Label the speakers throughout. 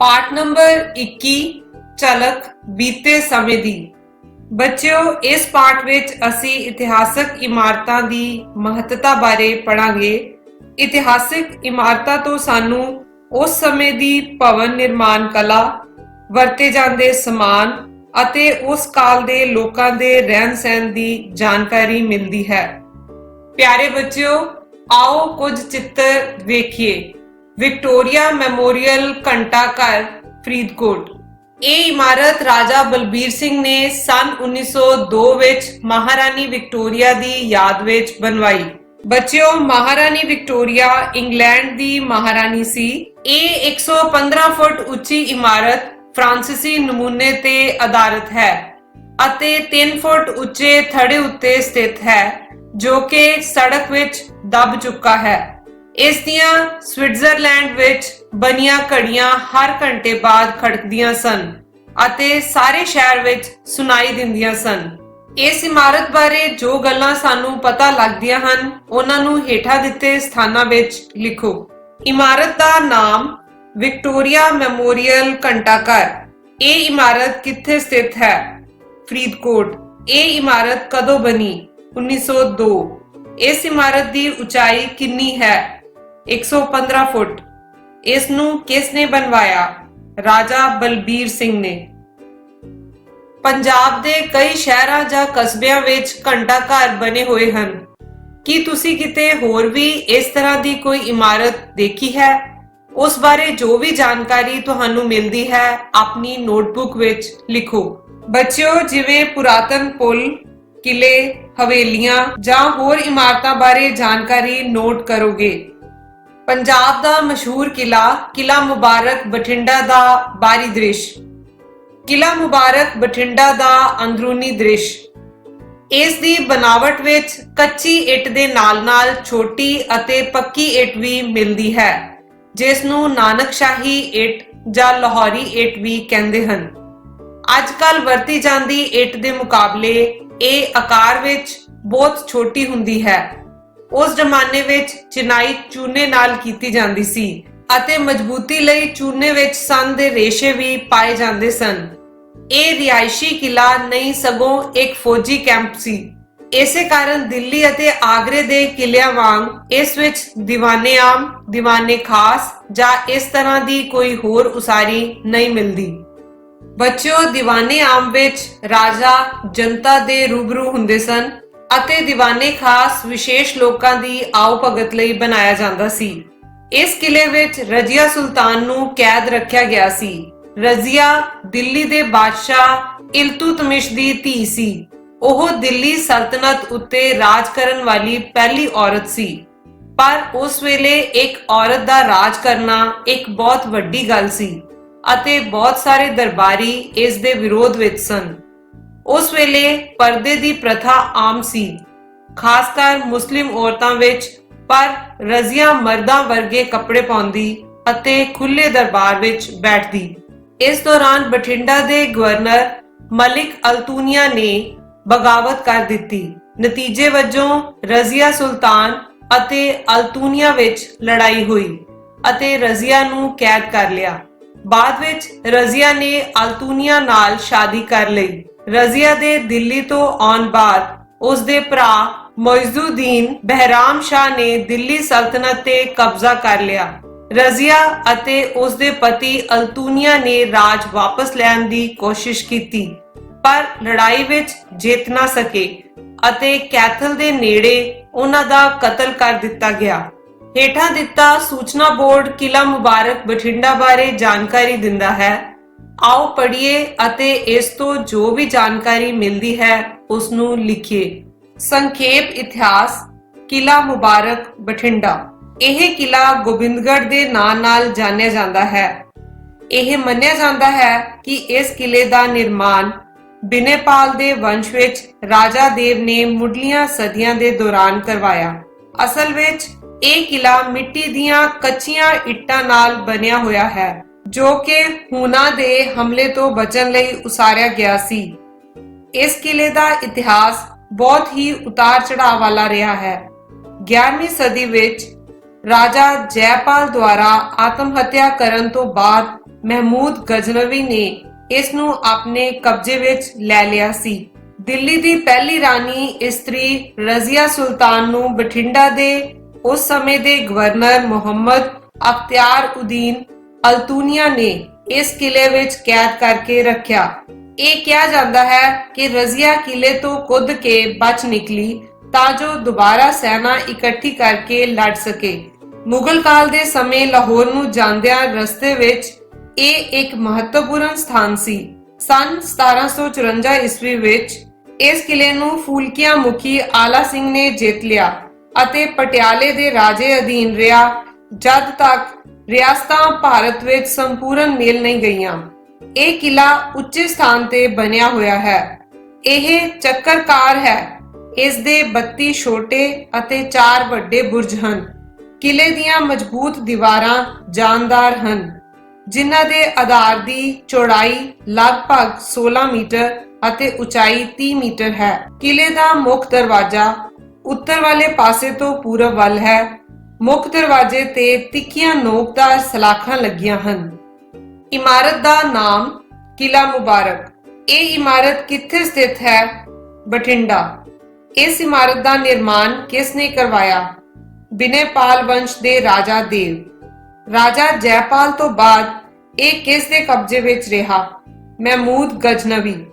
Speaker 1: पाठ नंबर 21 झलक बीते समय दी। बच्चों, इस पाठ विच असी इतिहासक इमारतां दी महत्ता बारे पढ़ांगे। इतिहासक इमारतां तो सानू उस समय दी भवन निर्माण कला, वरते जांदे समान अते उस काल दे लोकां दे रहन सहन दी जानकारी मिलदी है। प्यारे बच्चों, आओ कुछ चित्र वेखिए। विक्टोरिया मैमोरियल घंटा घर फरीदकोट। ਇਹ ਇਮਾਰਤ ਰਾਜਾ ਬਲਬੀਰ ਸਿੰਘ ਨੇ ਸਨ 1902 ਵਿੱਚ ਮਹਾਰਾਣੀ ਵਿਕਟੋਰੀਆ ਦੀ ਯਾਦ ਵਿੱਚ ਬਣਵਾਈ। ਬੱਚਿਓ, ਮਹਾਰਾਣੀ ਵਿਕਟੋਰੀਆ ਇੰਗਲੈਂਡ ਦੀ ਮਹਾਰਾਣੀ ਸੀ। ਇਹ 115 ਫੁੱਟ ਉੱਚੀ ਇਮਾਰਤ ਫਰਾਂਸੀਸੀ ਨਮੂਨੇ ਤੇ ਆਧਾਰਿਤ ਹੈ ਅਤੇ 3 ਫੁੱਟ ਉੱਚੇ ਥੜੇ ਉੱਤੇ ਸਥਿਤ ਹੈ ਜੋ ਕਿ ਸੜਕ ਵਿੱਚ ਦਬ ਚੁੱਕਾ ਹੈ। ਇਸ ਦੀਆਂ ਸਵਿਟਜ਼ਰਲੈਂਡ ਵਿੱਚ ਬਣੀਆਂ ਘੜੀਆਂ ਹਰ ਘੰਟੇ ਬਾਅਦ ਖੜਕਦੀਆਂ ਸਨ ਅਤੇ ਸਾਰੇ ਸ਼ਹਿਰ ਵਿੱਚ ਸੁਣਾਈ ਦਿੰਦੀਆਂ ਸਨ। ਇਸ ਇਮਾਰਤ ਬਾਰੇ ਜੋ ਗੱਲਾਂ ਸਾਨੂੰ ਪਤਾ ਲੱਗਦੀਆਂ ਹਨ ਉਹਨਾਂ ਨੂੰ ਹੇਠਾਂ ਦਿੱਤੇ ਸਥਾਨਾਂ ਵਿੱਚ ਲਿਖੋ। ਇਮਾਰਤ ਦਾ ਨਾਮ ਵਿਕਟੋਰੀਆ ਮੈਮੋਰੀਅਲ ਘੰਟਾ ਘਰ। ਇਹ ਇਮਾਰਤ ਕਿੱਥੇ ਸਥਿਤ ਹੈ? ਫਰੀਦਕੋਟ। ਇਹ ਇਮਾਰਤ ਕਦੋਂ ਬਣੀ? 1902। ਇਸ ਇਮਾਰਤ ਦੀ ਉਚਾਈ ਕਿੰਨੀ ਹੈ? 115 ਫੁੱਟ। ਇਸ ਨੂੰ ਕਿਸ ਨੇ ਬਣਵਾਇਆ? ਰਾਜਾ ਬਲਬੀਰ ਸਿੰਘ ਨੇ। ਪੰਜਾਬ ਦੇ ਕਈ ਸ਼ਹਿਰਾਂ ਜਾਂ ਕਸਬਿਆਂ ਵਿੱਚ ਘੰਟਾ ਘਰ ਬਣੇ ਹੋਏ ਹਨ। ਕੀ ਤੁਸੀਂ ਕਿਤੇ ਹੋਰ ਵੀ ਇਸ ਤਰ੍ਹਾਂ ਦੀ ਕੋਈ ਇਮਾਰਤ ਦੇਖੀ ਹੈ? ਉਸ ਬਾਰੇ ਜੋ ਵੀ ਜਾਣਕਾਰੀ ਤੁਹਾਨੂੰ ਮਿਲਦੀ ਹੈ ਆਪਣੀ ਨੋਟਬੁੱਕ ਵਿੱਚ ਲਿਖੋ। ਬੱਚਿਓ, ਜਿਵੇਂ ਪੁਰਾਤਨ ਪੁਲ, ਕਿਲੇ, ਹਵੇਲੀਆਂ ਜਾਂ ਹੋਰ ਇਮਾਰਤਾਂ ਬਾਰੇ ਜਾਣਕਾਰੀ ਨੋਟ ਕਰੋਗੇ। ਪੰਜਾਬ ਦਾ ਮਸ਼ਹੂਰ ਕਿਲਾ ਮੁਬਾਰਕ ਬਠਿੰਡਾ ਦਾ ਬਾਹਰੀ ਦ੍ਰਿਸ਼। ਕਿਲਾ ਮੁਬਾਰਕ ਬਠਿੰਡਾ ਦਾ ਅੰਦਰੂਨੀ ਦ੍ਰਿਸ਼। ਇਸ ਦੀ ਬਣਾਵਟ ਵਿੱਚ ਕੱਚੀ ਇੱਟ ਦੇ ਨਾਲ-ਨਾਲ ਛੋਟੀ ਅਤੇ ਪੱਕੀ ਇੱਟ ਵੀ ਮਿਲਦੀ ਹੈ ਜਿਸ ਨੂੰ ਨਾਨਕਸ਼ਾਹੀ ਇੱਟ ਜਾਂ ਲਾਹੌਰੀ ਇੱਟ ਵੀ ਕਹਿੰਦੇ ਹਨ। ਅੱਜ-ਕੱਲ ਵਰਤੀ ਜਾਂਦੀ ਇੱਟ ਦੇ ਮੁਕਾਬਲੇ ਇਹ ਆਕਾਰ ਵਿੱਚ ਬਹੁਤ ਛੋਟੀ ਹੁੰਦੀ ਹੈ। ਉਸ ਜ਼ਮਾਨੇ ਵਿੱਚ ਚਿਨਾਈ ਚੂਨੇ ਨਾਲ ਕੀਤੀ ਜਾਂਦੀ ਸੀ ਅਤੇ ਮਜ਼ਬੂਤੀ ਲਈ ਚੂਨੇ ਵਿੱਚ ਸਨ ਦੇ ਰੇਸ਼ੇ ਵੀ ਪਾਏ ਜਾਂਦੇ ਸਨ। ਇਹ ਰਿਹਾਇਸ਼ੀ ਕਿਲਾ ਨਹੀਂ ਸਗੋਂ ਇੱਕ ਫੌਜੀ ਕੈਂਪ ਸੀ। ਇਸੇ ਕਾਰਨ ਦਿੱਲੀ ਅਤੇ ਆਗਰੇ ਦੇ ਕਿਲਿਆਂ ਵਾਂਗ ਇਸ ਵਿੱਚ ਦੀਵਾਨੇ ਆਮ, ਦੀਵਾਨੇ ਖਾਸ ਜਾਂ ਇਸ ਤਰ੍ਹਾਂ ਦੀ ਕੋਈ ਹੋਰ ਉਸਾਰੀ ਨਹੀਂ ਮਿਲਦੀ। ਬੱਚਿਓ, ਦੀਵਾਨੇ ਆਮ ਵਿੱਚ ਰਾਜਾ ਜਨਤਾ ਦੇ ਰੂਬਰੂ ਹੁੰਦੇ ਸਨ ਅਤੇ ਦੀਵਾਨੇ ਖਾਸ ਵਿਸ਼ੇਸ਼ ਲੋਕਾਂ ਦੀ ਆਓ ਭਗਤ ਲਈ ਬਣਾਇਆ ਜਾਂਦਾ ਸੀ। ਇਸ ਕਿਲੇ ਵਿੱਚ ਰਜ਼ੀਆ ਸੁਲਤਾਨ ਨੂੰ ਕੈਦ ਰੱਖਿਆ ਗਿਆ ਸੀ। ਰਜ਼ੀਆ ਦਿੱਲੀ ਦੇ ਬਾਦਸ਼ਾਹ ਇਲਤੁਤਮਿਸ਼ ਦੀ ਧੀ ਸੀ। ਉਹ ਦਿੱਲੀ ਸਲਤਨਤ ਉੱਤੇ ਰਾਜ ਕਰਨ ਵਾਲੀ ਪਹਿਲੀ ਔਰਤ ਸੀ। ਪਰ ਉਸ ਵੇਲੇ ਇੱਕ ਔਰਤ ਦਾ ਰਾਜ ਕਰਨਾ ਇੱਕ ਬਹੁਤ ਵੱਡੀ ਗੱਲ ਸੀ ਅਤੇ ਬਹੁਤ ਸਾਰੇ ਦਰਬਾਰੀ ਇਸ ਦੇ ਵਿਰੋਧ ਵਿੱਚ ਸਨ। ਉਸ ਵੇਲੇ ਪਰਦੇ ਦੀ ਪ੍ਰਥਾ ਆਮ ਸੀ, ਖਾਸ ਕਰ ਮੁਸਲਿਮ ਔਰਤਾਂ ਵਿੱਚ, ਪਰ ਰਜ਼ੀਆ ਮਰਦਾਂ ਵਰਗੇ ਕੱਪੜੇ ਪਾਉਂਦੀ ਅਤੇ ਖੁੱਲੇ ਦਰਬਾਰ ਵਿੱਚ ਬੈਠਦੀ। ਇਸ ਦੌਰਾਨ ਬਠਿੰਡਾ ਦੇ ਗਵਰਨਰ ਮਲਿਕ ਅਲਤੂਨੀਆ ਨੇ ਬਗਾਵਤ ਕਰ ਦਿੱਤੀ। ਨਤੀਜੇ ਵਜੋਂ ਰਜ਼ੀਆ ਸੁਲਤਾਨ ਅਤੇ ਅਲਤੂਨੀਆ ਵਿੱਚ ਲੜਾਈ ਹੋਈ ਅਤੇ ਰਜ਼ੀਆ ਨੂੰ ਕੈਦ ਕਰ ਲਿਆ। ਬਾਅਦ ਵਿੱਚ ਰਜ਼ੀਆ ਨੇ ਅਲਤੂਨੀਆ ਨਾਲ ਸ਼ਾਦੀ ਕਰ ਲਈ। ਰਜ਼ੀਆ ਦੇ ਦਿੱਲੀ ਤੋਂ ਆਉਣ ਬਾਅਦ ਉਸ ਦੇ ਭਰਾ ਮੁਇਜ਼ੁਦੀਨ ਬਹਿਰਾਮ ਸ਼ਾਹ ਨੇ ਦਿੱਲੀ ਸਲਤਨਤ ਤੇ ਕਬਜ਼ਾ ਕਰ ਲਿਆ। ਰਜ਼ੀਆ ਅਤੇ ਉਸ ਦੇ ਪਤੀ ਅਲਤੂਨੀਆ ਨੇ ਰਾਜ ਵਾਪਸ ਲੈਣ ਦੀ ਕੋਸ਼ਿਸ਼ ਕੀਤੀ ਪਰ ਲੜਾਈ ਵਿੱਚ ਜਿੱਤ ਨਾ ਸਕੇ ਅਤੇ ਕੈਥਲ ਦੇ ਨੇੜੇ ਉਹਨਾਂ ਦਾ ਕਤਲ ਕਰ ਦਿੱਤਾ ਗਿਆ। ਹੇਠਾਂ ਦਿੱਤਾ ਸੂਚਨਾ ਬੋਰਡ ਕਿਲਾ ਮੁਬਾਰਕ ਬਠਿੰਡਾ ਬਾਰੇ ਜਾਣਕਾਰੀ ਦਿੰਦਾ ਹੈ। ਆਓ ਪੜ੍ਹੀਏ ਅਤੇ ਇਸ ਤੋਂ ਜੋ ਵੀ ਜਾਣਕਾਰੀ ਮਿਲਦੀ ਹੈ ਉਸ ਨੂੰ ਲਿਖੀਏ। ਸੰਖੇਪ ਇਤਿਹਾਸ। ਕਿਲਾ ਮੁਬਾਰਕ ਬਠਿੰਡਾ। ਇਹ ਕਿਲਾ ਗੋਬਿੰਦਗੜ੍ਹ ਦੇ ਨਾਂ ਨਾਲ ਜਾਣਿਆ ਜਾਂਦਾ ਹੈ। ਇਹ ਮੰਨਿਆ ਜਾਂਦਾ ਹੈ ਕਿ ਇਸ ਕਿਲੇ ਦਾ ਨਿਰਮਾਣ ਬਿਨੇਪਾਲ ਦੇ ਵੰਸ਼ ਵਿੱਚ ਰਾਜਾ ਦੇਵ ਨੇ ਮੁੱਢਲੀਆਂ ਸਦੀਆਂ ਦੇ ਦੌਰਾਨ ਕਰਵਾਇਆ। ਅਸਲ ਵਿੱਚ ਇਹ ਕਿਲਾ ਮਿੱਟੀ ਦੀਆਂ ਕੱਚੀਆਂ ਇੱਟਾਂ ਨਾਲ ਬਣਿਆ ਹੋਇਆ ਹੈ ਜੋ ਕਿ ਹੂਣਾ ਦੇ ਹਮਲੇ ਤੋਂ ਬਚਣ ਲਈ ਉਸਾਰਿਆ ਗਿਆ ਸੀ। ਇਸ ਕਿਲੇ ਦਾ ਇਤਿਹਾਸ ਬਹੁਤ ਹੀ ਉਤਾਰ ਚੜਾਅ ਵਾਲਾ ਰਿਹਾ ਹੈ। 11ਵੀਂ ਸਦੀ ਵਿੱਚ ਰਾਜਾ ਜੈਪਾਲ ਦੁਆਰਾ ਆਤਮ ਹੱਤਿਆ ਕਰਨ ਤੋਂ ਬਾਅਦ ਮਹਿਮੂਦ ਗਜ਼ਨਵੀ ਨੇ ਇਸ ਨੂੰ ਆਪਣੇ ਕਬਜ਼ੇ ਵਿੱਚ ਲੈ ਲਿਆ ਸੀ। ਦਿੱਲੀ ਦੀ ਪਹਿਲੀ ਰਾਣੀ ਇਸਤਰੀ ਰਜ਼ੀਆ ਸੁਲਤਾਨ ਨੂੰ ਬਠਿੰਡਾ ਦੇ ਉਸ ਸਮੇਂ ਦੇ ਗਵਰਨਰ ਮੁਹੰਮਦ ਅਖਤਿਆਰ ਉਦੀਨ ਅਲਤੂਨੀਆ ਨੇ ਇਸ ਕਿਲੇ ਵਿੱਚ ਕੈਦ ਕਰਕੇ ਰੱਖਿਆ। ਇਹ ਕਿਹਾ ਜਾਂਦਾ ਹੈ ਕਿ ਰਜ਼ੀਆ ਕਿਲੇ ਤੋਂ ਕੁੱਦ ਕੇ ਬਚ ਨਿਕਲੀ ਤਾਂ ਜੋ ਦੁਬਾਰਾ ਸੈਨਾ ਇਕੱਠੀ ਕਰਕੇ ਲੜ ਸਕੇ। ਮੁਗਲ ਕਾਲ ਦੇ ਸਮੇਂ ਲਾਹੌਰ ਨੂੰ ਜਾਂਦਿਆਂ ਰਸਤੇ ਵਿੱਚ ਇਹ ਇੱਕ ਮਹੱਤਵਪੂਰਨ ਸਥਾਨ ਸੀ। ਸਨ 1754 ਈਸਵੀ ਵਿੱਚ ਇਸ ਕਿਲੇ ਨੂੰ ਫੂਲਕੀਆਂ ਮੁਖੀ ਆਲਾ ਸਿੰਘ ਨੇ ਜਿੱਤ ਲਿਆ ਅਤੇ ਪਟਿਆਲੇ ਦੇ ਰਾਜੇ ਅਧੀਨ ਰਿਹਾ ਜਦ ਤੱਕ ਰਿਆਸਤਾਂ ਭਾਰਤ ਵਿੱਚ ਸੰਪੂਰਨ ਮੇਲ ਨਹੀਂ ਗਈਆਂ। ਇਹ ਕਿਲਾ ਉੱਚੇ ਸਥਾਨ ਤੇ ਬਣਿਆ ਹੋਇਆ ਹੈ। ਇਹ ਚੱਕਰਕਾਰ ਹੈ। ਇਸ ਦੇ 32 ਛੋਟੇ ਅਤੇ 4 ਵੱਡੇ ਬੁਰਜ ਹਨ। ਕਿਲੇ ਦੀਆਂ ਮਜ਼ਬੂਤ ਦੀਵਾਰਾਂ ਜਾਨਦਾਰ ਹਨ, ਜਿਨ੍ਹਾਂ ਦੇ ਆਧਾਰ ਦੀ ਚੌੜਾਈ ਲਗਭਗ 16 ਮੀਟਰ ਅਤੇ ਉਚਾਈ 30 ਮੀਟਰ ਹੈ। ਕਿਲੇ ਦਾ ਮੁੱਖ ਦਰਵਾਜ਼ਾ ਉੱਤਰ ਵਾਲੇ ਪਾਸੇ ਤੋਂ ਪੂਰਬ ਵੱਲ ਹੈ। ਮੁੱਖ ਦਰਵਾਜ਼ੇ ਤੇ ਤਿੱਖੀਆਂ ਨੋਕਦਾਰ ਸਲਾਖਾਂ ਲੱਗੀਆਂ ਹਨ। ਇਮਾਰਤ ਦਾ ਨਾਮ ਕਿਲਾ ਮੁਬਾਰਕ। ਇਹ ਇਮਾਰਤ ਕਿੱਥੇ ਸਥਿਤ ਹੈ? ਬਠਿੰਡਾ। ਇਸ ਇਮਾਰਤ ਦਾ ਨਿਰਮਾਣ ਕਿਸ ਨੇ ਕਰਵਾਇਆ? ਬਿਨੈਪਾਲ ਵੰਸ਼ ਦੇ ਰਾਜਾ ਦੇਵ। ਰਾਜਾ ਜੈਪਾਲ ਤੋਂ ਬਾਅਦ ਇਹ ਕਿਸ ਦੇ ਕਬਜ਼ੇ ਵਿੱਚ ਰਿਹਾ? ਮਹਿਮੂਦ ਗਜ਼ਨਵੀ।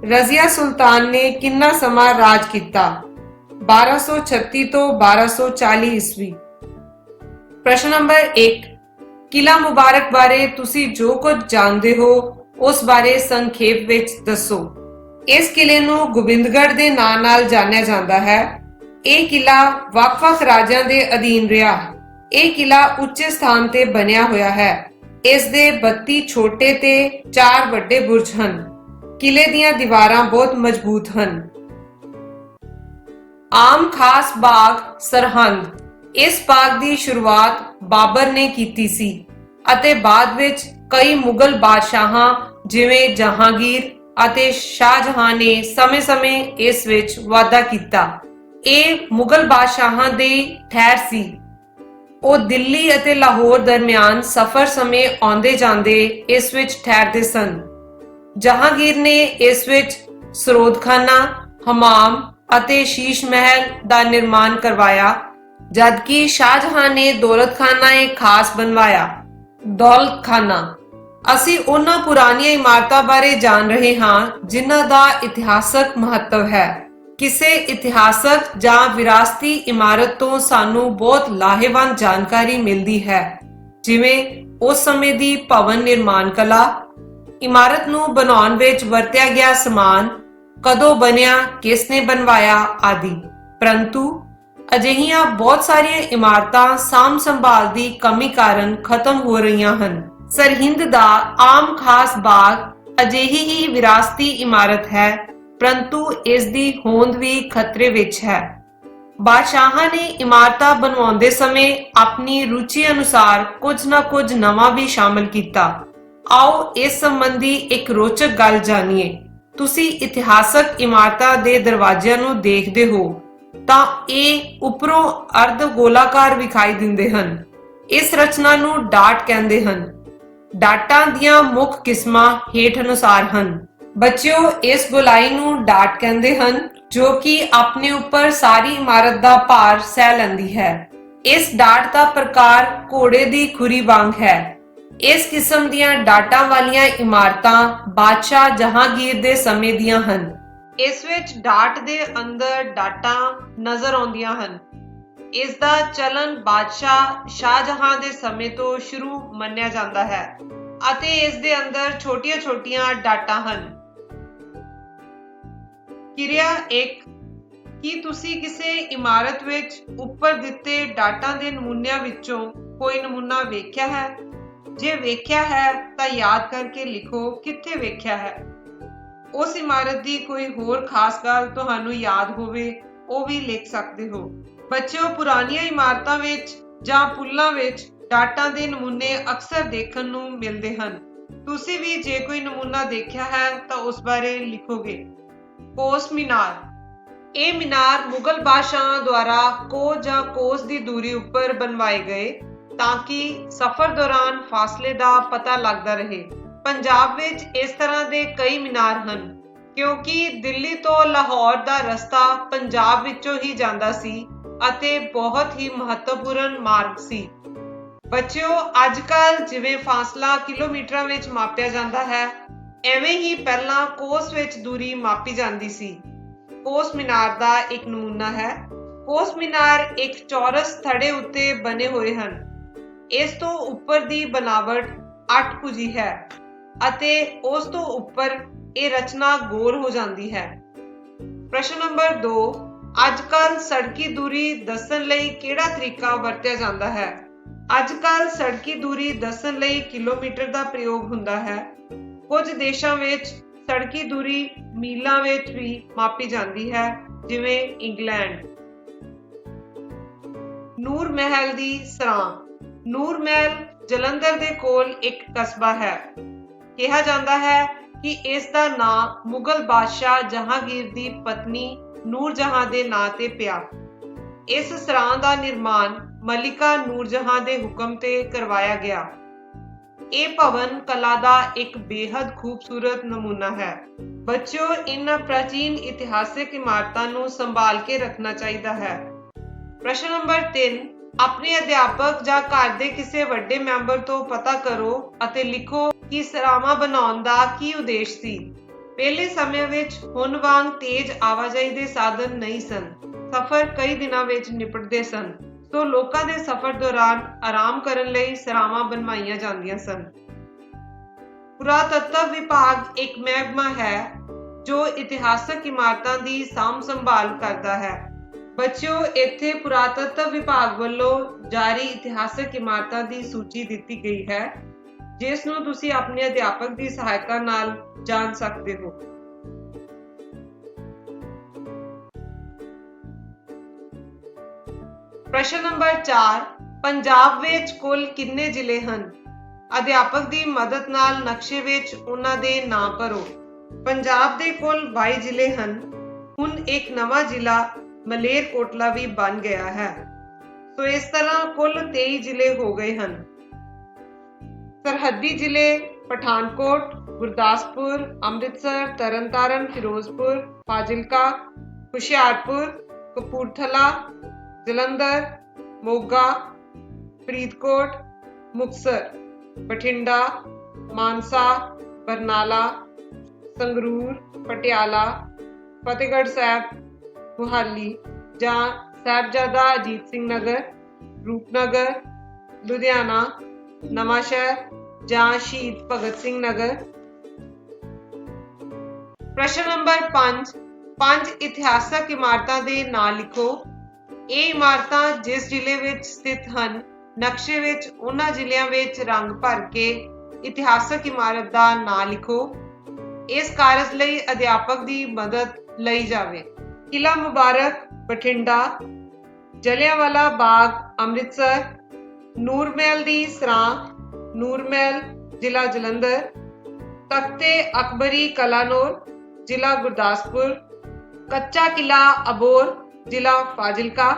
Speaker 1: ਰਜ਼ੀਆ ਸੁਲਤਾਨ ਨੇ ਕਿੰਨਾ ਸਮਾਂ ਰਾਜ ਕੀਤਾ? 1236 ਤੋਂ 1240 ਈਸਵੀ। ਪ੍ਰਸ਼ਨ ਨੰਬਰ 1, ਕਿਲਾ ਮੁਬਾਰਕ ਬਾਰੇ ਤੁਸੀਂ ਜੋ ਕੁਝ ਜਾਣਦੇ ਹੋ ਉਸ ਬਾਰੇ ਸੰਖੇਪ ਵਿੱਚ ਦੱਸੋ। ਇਸ ਕਿਲੇ ਨੂੰ ਗੋਬਿੰਦਗੜ੍ਹ ਦੇ ਨਾਂ ਨਾਲ ਜਾਣਿਆ ਜਾਂਦਾ ਹੈ। ਇਹ ਕਿਲਾ ਵੱਖ-ਵੱਖ ਰਾਜਿਆਂ ਦੇ ਅਧੀਨ ਰਿਹਾ। ਇਹ ਕਿਲਾ ਉੱਚੇ ਸਥਾਨ ਤੇ ਬਣਿਆ ਹੋਇਆ ਹੈ। ਇਸ ਦੇ 32 ਛੋਟੇ ਤੇ 4 ਵੱਡੇ ਬੁਰਜ ਹਨ। ਕਿਲੇ ਦੀਆਂ ਦੀਵਾਰਾਂ ਬਹੁਤ ਮਜ਼ਬੂਤ ਹਨ। ਆਮ ਖਾਸ ਬਾਗ ਸਰਹੰਦ। ਇਸ ਬਾਗ ਦੀ ਸ਼ੁਰੂਆਤ ਬਾਬਰ ਨੇ ਕੀਤੀ ਸੀ ਅਤੇ ਬਾਅਦ ਵਿੱਚ ਕਈ ਮੁਗਲ ਬਾਦਸ਼ਾਹਾਂ ਜਿਵੇਂ ਜਹਾਂਗੀਰ ਅਤੇ ਸ਼ਾਹਜਹਾਂ ਨੇ ਸਮੇਂ-ਸਮੇਂ ਇਸ ਵਿੱਚ ਵਾਧਾ ਕੀਤਾ। ਇਹ ਮੁਗਲ ਬਾਦਸ਼ਾਹਾਂ ਦੀ ਠਹਿਰ ਸੀ। ਉਹ ਦਿੱਲੀ ਅਤੇ ਲਾਹੌਰ ਦਰਮਿਆਨ ਸਫ਼ਰ ਸਮੇਂ ਆਉਂਦੇ ਜਾਂਦੇ ਇਸ ਵਿੱਚ ਠਹਿਰਦੇ ਸਨ। ਜਹਾਂਗੀਰ ਨੇ ਇਸ ਵਿੱਚ ਸਰੋਦਖਾਨਾ, ਹਮਾਮ ਅਤੇ ਸ਼ੀਸ਼ ਮਹਿਲ ਦਾ ਨਿਰਮਾਣ ਕਰਵਾਇਆ, ਜਦਕਿ ਸ਼ਾਹਜਹਾਂ ਨੇ ਦੌਲਤਖਾਨਾ-ਏ-ਖਾਸ ਬਣਵਾਇਆ। ਦੌਲਤਖਾਨਾ। ਅਸੀਂ ਉਹਨਾਂ ਪੁਰਾਣੀਆਂ ਇਮਾਰਤਾਂ ਬਾਰੇ ਜਾਣ ਰਹੇ ਹਾਂ ਜਿਨ੍ਹਾਂ ਦਾ ਇਤਿਹਾਸਕ ਮਹੱਤਵ ਹੈ। ਕਿਸੇ ਇਤਿਹਾਸਕ ਜਾਂ ਵਿਰਾਸਤੀ ਇਮਾਰਤ ਤੋਂ ਸਾਨੂੰ ਬਹੁਤ ਲਾਹੇਵੰਦ ਜਾਣਕਾਰੀ ਮਿਲਦੀ ਹੈ, ਜਿਵੇਂ ਉਸ ਸਮੇਂ ਦੀ ਭਵਨ ਨਿਰਮਾਣ ਕਲਾ, ਇਮਾਰਤ ਨੂੰ ਬਣਾਉਣ ਵਿੱਚ ਵਰਤਿਆ ਗਿਆ ਸਮਾਨ, ਕਦੋਂ ਬਣਿਆ, ਕਿਸ ਨੇ ਬਣਵਾਇਆ ਆਦਿ। ਪਰੰਤੂ ਅਜਿਹੀਆਂ ਬਹੁਤ ਸਾਰੀਆਂ ਇਮਾਰਤਾਂ ਸਾਂਭ ਸੰਭਾਲ ਦੀ ਕਮੀ ਕਾਰਨ ਖਤਮ ਹੋ ਰਹੀਆਂ ਹਨ। ਸਰਹਿੰਦ ਦਾ ਆਮ ਖਾਸ ਬਾਗ ਅਜਿਹੀ ਹੀ ਵਿਰਾਸਤੀ ਇਮਾਰਤ ਹੈ, ਪਰੰਤੂ ਇਸ ਦੀ ਹੋਂਦ ਵੀ ਖਤਰੇ ਵਿੱਚ ਹੈ। ਬਾਦਸ਼ਾਹਾਂ ਨੇ ਇਮਾਰਤਾਂ ਬਣਵਾਉਂਦੇ ਸਮੇਂ ਆਪਣੀ ਰੁਚੀ ਅਨੁਸਾਰ ਕੁਝ ਨਾ ਕੁਝ ਨਵਾਂ ਵੀ ਸ਼ਾਮਲ ਕੀਤਾ। ਆਓ ਇਸ ਸੰਬੰਧੀ ਇੱਕ ਰੋਚਕ ਗੱਲ ਜਾਣੀਏ। ਤੁਸੀਂ ਇਤਿਹਾਸਕ ਇਮਾਰਤਾਂ ਦੇ ਦਰਵਾਜ਼ਿਆਂ ਨੂੰ ਦੇਖਦੇ ਹੋ ਤਾਂ ਇਹ ਉੱਪਰੋਂ ਅਰਧ ਗੋਲਾਕਾਰ ਵਿਖਾਈ ਦਿੰਦੇ ਹਨ। ਇਸ ਰਚਨਾ ਨੂੰ ਡਾਟ ਕਹਿੰਦੇ ਹਨ। ਡਾਟਾਂ ਦੀਆਂ ਮੁੱਖ ਕਿਸਮਾਂ ਹੇਠ ਅਨੁਸਾਰ ਹਨ। ਬੱਚਿਓ, ਇਸ ਗੋਲਾਈ ਨੂੰ ਡਾਟ ਕਹਿੰਦੇ ਹਨ ਜੋ ਕਿ ਆਪਣੇ ਉੱਪਰ ਸਾਰੀ ਇਮਾਰਤ ਦਾ ਭਾਰ ਸਹਿ ਲੈਂਦੀ ਹੈ। ਇਸ ਡਾਟ ਦਾ ਪ੍ਰਕਾਰ ਘੋੜੇ ਦੀ ਖੁਰੀ ਵਾਂਗ ਹੈ। ਇਸ ਕਿਸਮ ਦੀਆਂ ਡਾਟਾਂ ਵਾਲੀਆਂ ਇਮਾਰਤਾਂ ਬਾਦਸ਼ਾਹ ਜਹਾਂਗੀਰ ਦੇ ਸਮੇਂ ਦੀਆਂ ਹਨ। ਇਸ ਵਿੱਚ ਡਾਟ ਦੇ ਅੰਦਰ ਡਾਟਾਂ ਨਜ਼ਰ ਆਉਂਦੀਆਂ ਹਨ। ਇਸ ਦਾ ਚਲਨ ਬਾਦਸ਼ਾਹ ਸ਼ਾਹਜਹਾਂ ਦੇ ਸਮੇਂ ਤੋਂ ਸ਼ੁਰੂ ਮੰਨਿਆ ਜਾਂਦਾ ਹੈ ਅਤੇ ਇਸ ਦੇ ਅੰਦਰ ਛੋਟੀਆਂ-ਛੋਟੀਆਂ ਡਾਟਾਂ ਹਨ। ਕਿਰਿਆ 1, ਕੀ ਤੁਸੀਂ ਕਿਸੇ ਇਮਾਰਤ ਵਿੱਚ ਉੱਪਰ ਦਿੱਤੇ ਡਾਟਾਂ ਦੇ ਨਮੂਨਿਆਂ ਵਿੱਚੋਂ ਕੋਈ ਨਮੂਨਾ ਵੇਖਿਆ ਹੈ? ਜੇ ਵੇਖਿਆ ਹੈ ਤਾਂ ਯਾਦ ਕਰਕੇ ਲਿਖੋ ਕਿੱਥੇ ਵੇਖਿਆ ਹੈ। ਉਸ ਇਮਾਰਤ ਦੀ ਕੋਈ ਹੋਰ ਖਾਸ ਗੱਲ ਤੁਹਾਨੂੰ ਯਾਦ ਹੋਵੇ ਉਹ ਵੀ ਲਿਖ ਸਕਦੇ ਹੋ। ਬੱਚਿਓ, ਪੁਰਾਣੀਆਂ ਇਮਾਰਤਾਂ ਵਿੱਚ ਜਾਂ ਪੁੱਲਾਂ ਵਿੱਚ ਡਾਟਾਂ ਦੇ ਨਮੂਨੇ ਅਕਸਰ ਦੇਖਣ ਨੂੰ ਮਿਲਦੇ ਹਨ। ਤੁਸੀਂ ਵੀ ਜੇ ਕੋਈ ਨਮੂਨਾ ਦੇਖਿਆ ਹੈ ਤਾਂ ਉਸ ਬਾਰੇ ਲਿਖੋਗੇ। ਕੋਸ ਮੀਨਾਰ। ਇਹ ਮੀਨਾਰ ਮੁਗਲ ਬਾਦਸ਼ਾਹਾਂ ਦੁਆਰਾ ਕੋਹ ਜਾਂ ਕੋਸ ਦੀ ਦੂਰੀ ਉੱਪਰ ਬਣਵਾਏ ਗਏ ਤਾਂ ਕਿ ਸਫ਼ਰ ਦੌਰਾਨ ਫਾਸਲੇ ਦਾ ਪਤਾ ਲੱਗਦਾ ਰਹੇ। ਪੰਜਾਬ ਵਿੱਚ ਇਸ ਤਰ੍ਹਾਂ ਦੇ ਕਈ ਮੀਨਾਰ ਹਨ, ਕਿਉਂਕਿ ਦਿੱਲੀ ਤੋਂ ਲਾਹੌਰ ਦਾ ਰਸਤਾ ਪੰਜਾਬ ਵਿੱਚੋਂ ਹੀ ਜਾਂਦਾ ਸੀ ਅਤੇ ਬਹੁਤ ਹੀ ਮਹੱਤਵਪੂਰਨ ਮਾਰਗ ਸੀ। ਬੱਚਿਓ, ਅੱਜ ਕੱਲ੍ਹ ਜਿਵੇਂ ਫਾਸਲਾ ਕਿਲੋਮੀਟਰਾਂ ਵਿੱਚ ਮਾਪਿਆ ਜਾਂਦਾ ਹੈ, ਐਵੇਂ ਹੀ ਪਹਿਲਾਂ ਕੋਸ ਵਿੱਚ ਦੂਰੀ ਮਾਪੀ ਜਾਂਦੀ ਸੀ। ਕੋਸ ਮੀਨਾਰ ਦਾ ਇੱਕ ਨਮੂਨਾ ਹੈ। ਕੋਸ ਮੀਨਾਰ ਇੱਕ ਚੌਰਸ ਥੜੇ ਉੱਤੇ ਬਣੇ ਹੋਏ ਹਨ। ਇਸ ਤੋਂ ਉੱਪਰ ਦੀ ਬਣਾਵਟ 8 ਭੁਜੀ ਹੈ ਅਤੇ ਉਸ ਤੋਂ ਉੱਪਰ ਇਹ ਰਚਨਾ ਗੋਲ ਹੋ ਜਾਂਦੀ ਹੈ। ਪ੍ਰਸ਼ਨ ਨੰਬਰ 2, ਅੱਜ ਕੱਲ੍ਹ ਸੜਕੀ ਦੂਰੀ ਦੱਸਣ ਲਈ ਕਿਹੜਾ ਤਰੀਕਾ ਵਰਤਿਆ ਜਾਂਦਾ ਹੈ? ਅੱਜ ਕੱਲ੍ਹ ਸੜਕੀ ਦੂਰੀ ਦੱਸਣ ਲਈ ਕਿਲੋਮੀਟਰ ਦਾ ਪ੍ਰਯੋਗ ਹੁੰਦਾ ਹੈ। ਕੁਝ ਦੇਸ਼ਾਂ ਵਿੱਚ ਸੜਕੀ ਦੂਰੀ ਮੀਲਾਂ ਵਿੱਚ ਵੀ ਮਾਪੀ ਜਾਂਦੀ ਹੈ, ਜਿਵੇਂ ਇੰਗਲੈਂਡ। ਨੂਰ ਮਹਿਲ ਦੀ ਸਰਾਂ। ਨੂਰ ਮਹਿਲ ਜਲੰਧਰ ਦੇ ਕੋਲ ਇੱਕ ਕਸਬਾ ਹੈ। ਕਿਹਾ ਜਾਂਦਾ ਹੈ ਕਿ ਇਸ ਦਾ ਨਾਂ ਮੁਗਲ ਬਾਦਸ਼ਾਹ ਜਹਾਂਗੀਰ ਦੀ ਪਤਨੀ ਨੂਰ ਜਹਾਂ ਦੇ ਨਾਂ ਤੇ ਪਿਆ। ਇਸ ਸਰਾਂ ਦਾ ਨਿਰਮਾਣ ਮਲਿਕਾ ਨੂਰ ਜਹਾਂ ਦੇ ਹੁਕਮ ਤੇ ਕਰਵਾਇਆ ਗਿਆ। ਇਹ ਭਵਨ ਕਲਾ ਦਾ ਇੱਕ ਬੇਹੱਦ ਖੂਬਸੂਰਤ ਨਮੂਨਾ ਹੈ। ਬੱਚਿਓ, ਇਹਨਾਂ ਪ੍ਰਾਚੀਨ ਇਤਿਹਾਸਕ ਇਮਾਰਤਾਂ ਨੂੰ ਸੰਭਾਲ ਕੇ ਰੱਖਣਾ ਚਾਹੀਦਾ ਹੈ। ਪ੍ਰਸ਼ਨ ਨੰਬਰ 3, ਆਪਣੇ ਅਧਿਆਪਕ ਜਾਂ ਘਰ ਦੇ ਕਿਸੇ ਵੱਡੇ ਮੈਂਬਰ ਤੋਂ ਪਤਾ ਕਰੋ ਅਤੇ ਲਿਖੋ ਕਿ ਸਰਾਵਾਂ ਬਣਾਉਣ ਦਾ ਕੀ ਉਦੇਸ਼ ਸੀ। ਪਹਿਲੇ ਸਮੇਂ ਵਿੱਚ ਹੁਣ ਵਾਂਗ ਤੇਜ਼ ਆਵਾਜਾਈ ਦੇ ਸਾਧਨ ਨਹੀਂ ਸਨ। ਸਫ਼ਰ ਕਈ ਦਿਨਾਂ ਵਿੱਚ ਨਿਪਟਦੇ ਸਨ, ਸੋ ਲੋਕਾਂ ਦੇ ਸਫ਼ਰ ਦੌਰਾਨ ਆਰਾਮ ਕਰਨ ਲਈ ਸਰਾਵਾਂ ਬਣਵਾਈਆਂ ਜਾਂਦੀਆਂ ਸਨ। ਪੁਰਾਤੱਤਵ ਵਿਭਾਗ ਇੱਕ ਮਹਿਕਮਾ ਹੈ ਜੋ ਇਤਿਹਾਸਕ ਇਮਾਰਤਾਂ ਦੀ ਸਾਂਭ ਸੰਭਾਲ ਕਰਦਾ ਹੈ। ਬੱਚਿਓ, ਇੱਥੇ ਪੁਰਾਤੱਤਵ ਵਿਭਾਗ ਵੱਲੋਂ ਜਾਰੀ ਇਤਿਹਾਸਕ ਇਮਾਰਤਾਂ ਦੀ ਸੂਚੀ ਦਿੱਤੀ ਗਈ ਹੈ, ਜਿਸ ਨੂੰ ਤੁਸੀਂ ਆਪਣੇ ਅਧਿਆਪਕ ਦੀ ਸਹਾਇਤਾ ਨਾਲ ਜਾਣ ਸਕਦੇ ਹੋ। ਪ੍ਰਸ਼ਨ ਨੰਬਰ 4, ਪੰਜਾਬ ਵਿੱਚ ਕੁੱਲ ਕਿੰਨੇ ਜ਼ਿਲ੍ਹੇ ਹਨ? ਅਧਿਆਪਕ ਦੀ ਮਦਦ ਨਾਲ ਨਕਸ਼ੇ ਵਿੱਚ ਉਹਨਾਂ ਦੇ ਨਾਂ ਭਰੋ। ਪੰਜਾਬ ਦੇ ਕੁੱਲ 22 ਜ਼ਿਲ੍ਹੇ ਹਨ। ਹੁਣ ਇੱਕ ਨਵਾਂ ਜ਼ਿਲ੍ਹਾ ਮਲੇਰਕੋਟਲਾ ਵੀ ਬਣ ਗਿਆ ਹੈ, ਸੋ ਇਸ ਤਰ੍ਹਾਂ ਕੁੱਲ 23 ਜ਼ਿਲ੍ਹੇ ਹੋ ਗਏ ਹਨ। ਸਰਹੱਦੀ ਜ਼ਿਲ੍ਹੇ ਪਠਾਨਕੋਟ, ਗੁਰਦਾਸਪੁਰ, ਅੰਮ੍ਰਿਤਸਰ, ਤਰਨਤਾਰਨ, ਫਿਰੋਜ਼ਪੁਰ, ਫਾਜ਼ਿਲਕਾ, ਹੁਸ਼ਿਆਰਪੁਰ, ਕਪੂਰਥਲਾ, ਜਲੰਧਰ, ਮੋਗਾ, ਫਰੀਦਕੋਟ, ਮੁਕਤਸਰ, ਬਠਿੰਡਾ, ਮਾਨਸਾ, ਬਰਨਾਲਾ, ਸੰਗਰੂਰ, ਪਟਿਆਲਾ, ਫਤਿਹਗੜ੍ਹ ਸਾਹਿਬ, ਮੁਹਾਲੀ ਜਾਂ ਸਾਹਿਬਜ਼ਾਦਾ ਅਜੀਤ ਸਿੰਘ ਨਗਰ, ਰੂਪਨਗਰ, ਲੁਧਿਆਣਾ, ਨਵਾਂਸ਼ਹਿਰ ਜਾਂ ਸ਼ਹੀਦ ਭਗਤ ਸਿੰਘ ਨਗਰ। ਪ੍ਰਸ਼ਨ ਨੰਬਰ 5, 5 ਇਤਿਹਾਸਕ ਇਮਾਰਤਾਂ ਦੇ ਨਾਂ ਲਿਖੋ। ਇਹ ਇਮਾਰਤਾਂ ਜਿਸ ਜ਼ਿਲ੍ਹੇ ਵਿੱਚ ਸਥਿਤ ਹਨ, ਨਕਸ਼ੇ ਵਿੱਚ ਉਹਨਾਂ ਜ਼ਿਲ੍ਹਿਆਂ ਵਿੱਚ ਰੰਗ ਭਰ ਕੇ ਇਤਿਹਾਸਕ ਇਮਾਰਤ ਦਾ ਨਾਂ ਲਿਖੋ। ਇਸ ਕਾਰਜ ਲਈ ਅਧਿਆਪਕ ਦੀ ਮਦਦ ਲਈ ਜਾਵੇ। ਕਿਲ੍ਹਾ ਮੁਬਾਰਕ, ਬਠਿੰਡਾ, ਜਲਿਆਂਵਾਲਾ ਬਾਗ, ਅੰਮ੍ਰਿਤਸਰ, ਨੂਰ ਮਹਿਲ ਦੀ ਸਰਾਂ, ਨੂਰ ਮਹਿਲ, ਜ਼ਿਲ੍ਹਾ ਜਲੰਧਰ, ਤਖਤੇ ਅਕਬਰੀ ਕਲਾਨੌਰ, ਜ਼ਿਲ੍ਹਾ ਗੁਰਦਾਸਪੁਰ, ਕੱਚਾ ਕਿਲ੍ਹਾ ਅਬੋਰ, ਜ਼ਿਲ੍ਹਾ ਫਾਜ਼ਿਲਕਾ।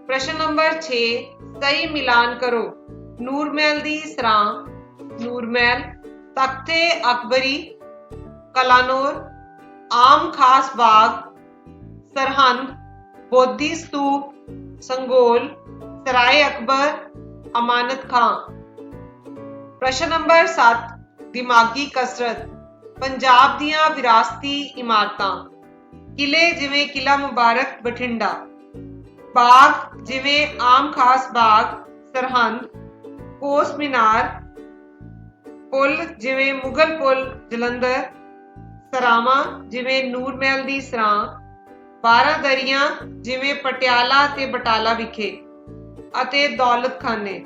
Speaker 1: ਪ੍ਰਸ਼ਨ ਨੰਬਰ 6, ਸਹੀ ਮਿਲਾਨ ਕਰੋ। ਨੂਰ ਮਹਿਲ ਦੀ ਸਰਾਂ, ਨੂਰ ਮਹਿਲ, ਤਖਤੇ ਅਕਬਰੀ, ਕਲਾਨੌਰ, ਆਮ ਖਾਸ ਬਾਗ, ਸਰਹੰਦ, ਬੋਧੀ ਸਤੂਪ, ਸੰਗੋਲ, ਸਰਾਏ ਅਕਬਰ, ਅਮਾਨਤ ਖਾਂ। ਪ੍ਰਸ਼ਨ ਨੰਬਰ 7, ਦਿਮਾਗੀ ਕਸਰਤ। ਪੰਜਾਬ ਦੀਆਂ ਵਿਰਾਸਤੀ ਇਮਾਰਤਾਂ। ਕਿਲੇ ਜਿਵੇਂ ਕਿਲ੍ਹਾ ਮੁਬਾਰਕ, ਬਠਿੰਡਾ। ਬਾਗ ਜਿਵੇਂ ਆਮ ਖਾਸ ਬਾਗ, ਸਰਹੰਦ। ਕੋਸ ਮੀਨਾਰ। ਪੁੱਲ ਜਿਵੇਂ ਮੁਗਲ ਪੁੱਲ, ਜਲੰਧਰ। ਸਰਾਵਾਂ ਜਿਵੇਂ ਨੂਰ ਮਹਿਲ ਦੀ ਸਰਾਂ। 12 ਦਰਿਆ ਜਿਵੇਂ ਪਟਿਆਲਾ ਤੇ ਬਟਾਲਾ ਵਿਖੇ ਅਤੇ ਦੌਲਤ ਖਾਨੇ।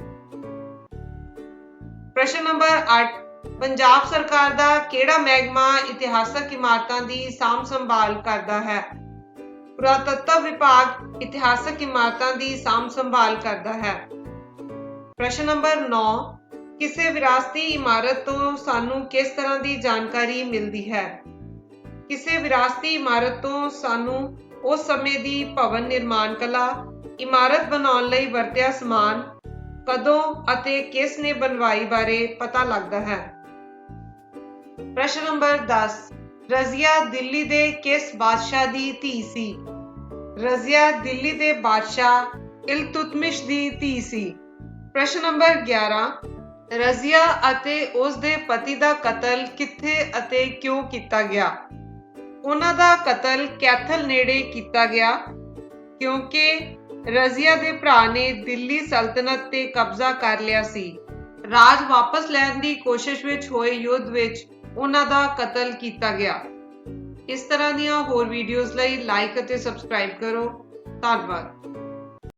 Speaker 1: ਪ੍ਰਸ਼ਨ ਨੰਬਰ 8, ਪੰਜਾਬ ਸਰਕਾਰ ਦਾ ਕਿਹੜਾ ਮਹਿਕਮਾ ਇਤਿਹਾਸਕ ਇਮਾਰਤਾਂ ਦੀ ਸਾਂਭ ਸੰਭਾਲ ਕਰਦਾ ਹੈ? ਪੁਰਾਤੱਤਵ ਵਿਭਾਗ ਇਤਿਹਾਸਕ ਇਮਾਰਤਾਂ ਦੀ ਸਾਂਭ ਸੰਭਾਲ ਕਰਦਾ ਹੈ। ਪ੍ਰਸ਼ਨ ਨੰਬਰ 9, ਕਿਸੇ ਵਿਰਾਸਤੀ ਇਮਾਰਤ ਤੋਂ ਸਾਨੂੰ ਕਿਸ ਤਰ੍ਹਾਂ ਦੀ ਜਾਣਕਾਰੀ ਮਿਲਦੀ ਹੈ? ਕਿਸੇ ਵਿਰਾਸਤੀ ਇਮਾਰਤ ਤੋਂ ਸਾਨੂੰ ਉਸ ਸਮੇਂ ਦੀ ਭਵਨ ਨਿਰਮਾਣ ਕਲਾ, ਇਮਾਰਤ ਬਣਾਉਣ ਲਈ ਵਰਤਿਆ ਸਮਾਨ ਕਦੋਂ ਅਤੇ ਕਿਸ ਨੇ ਬਣਵਾਈ ਬਾਰੇ ਪਤਾ ਲੱਗਦਾ ਹੈ। ਪ੍ਰਸ਼ਨ ਨੰਬਰ 10 ਰਜ਼ੀਆ ਦਿੱਲੀ ਦੇ ਕਿਸ ਬਾਦਸ਼ਾਹ ਦੀ ਧੀ ਸੀ? ਰਜ਼ੀਆ ਦਿੱਲੀ ਦੇ ਬਾਦਸ਼ਾਹ ਇਲਤੁਤਮਿਸ਼ ਦੀ ਧੀ ਸੀ। ਪ੍ਰਸ਼ਨ ਨੰਬਰ 11 ਰਜ਼ੀਆ ਅਤੇ ਉਸ ਦੇ ਪਤੀ ਦਾ ਕਤਲ ਕਿੱਥੇ ਅਤੇ ਕਿਉਂ ਕੀਤਾ ਗਿਆ? ਉਹਨਾਂ ਦਾ ਕਤਲ ਕੈਥਲ ਨੇੜੇ ਕੀਤਾ ਗਿਆ ਕਿਉਂਕਿ ਰਜ਼ੀਆ ਦੇ ਭਰਾ ਨੇ ਦਿੱਲੀ ਸਲਤਨਤ ਤੇ ਕਬਜ਼ਾ ਕਰ ਲਿਆ ਸੀ। ਰਾਜ ਵਾਪਸ ਲੈਣ ਦੀ ਕੋਸ਼ਿਸ਼ ਵਿੱਚ ਹੋਏ ਯੁੱਧ ਵਿੱਚ ਉਹਨਾਂ ਦਾ ਕਤਲ ਕੀਤਾ ਗਿਆ। ਇਸ ਤਰ੍ਹਾਂ ਦੀਆਂ ਹੋਰ ਵੀਡੀਓਜ਼ ਲਈ ਲਾਈਕ ਅਤੇ ਸਬਸਕ੍ਰਾਈਬ ਕਰੋ। ਧੰਨਵਾਦ।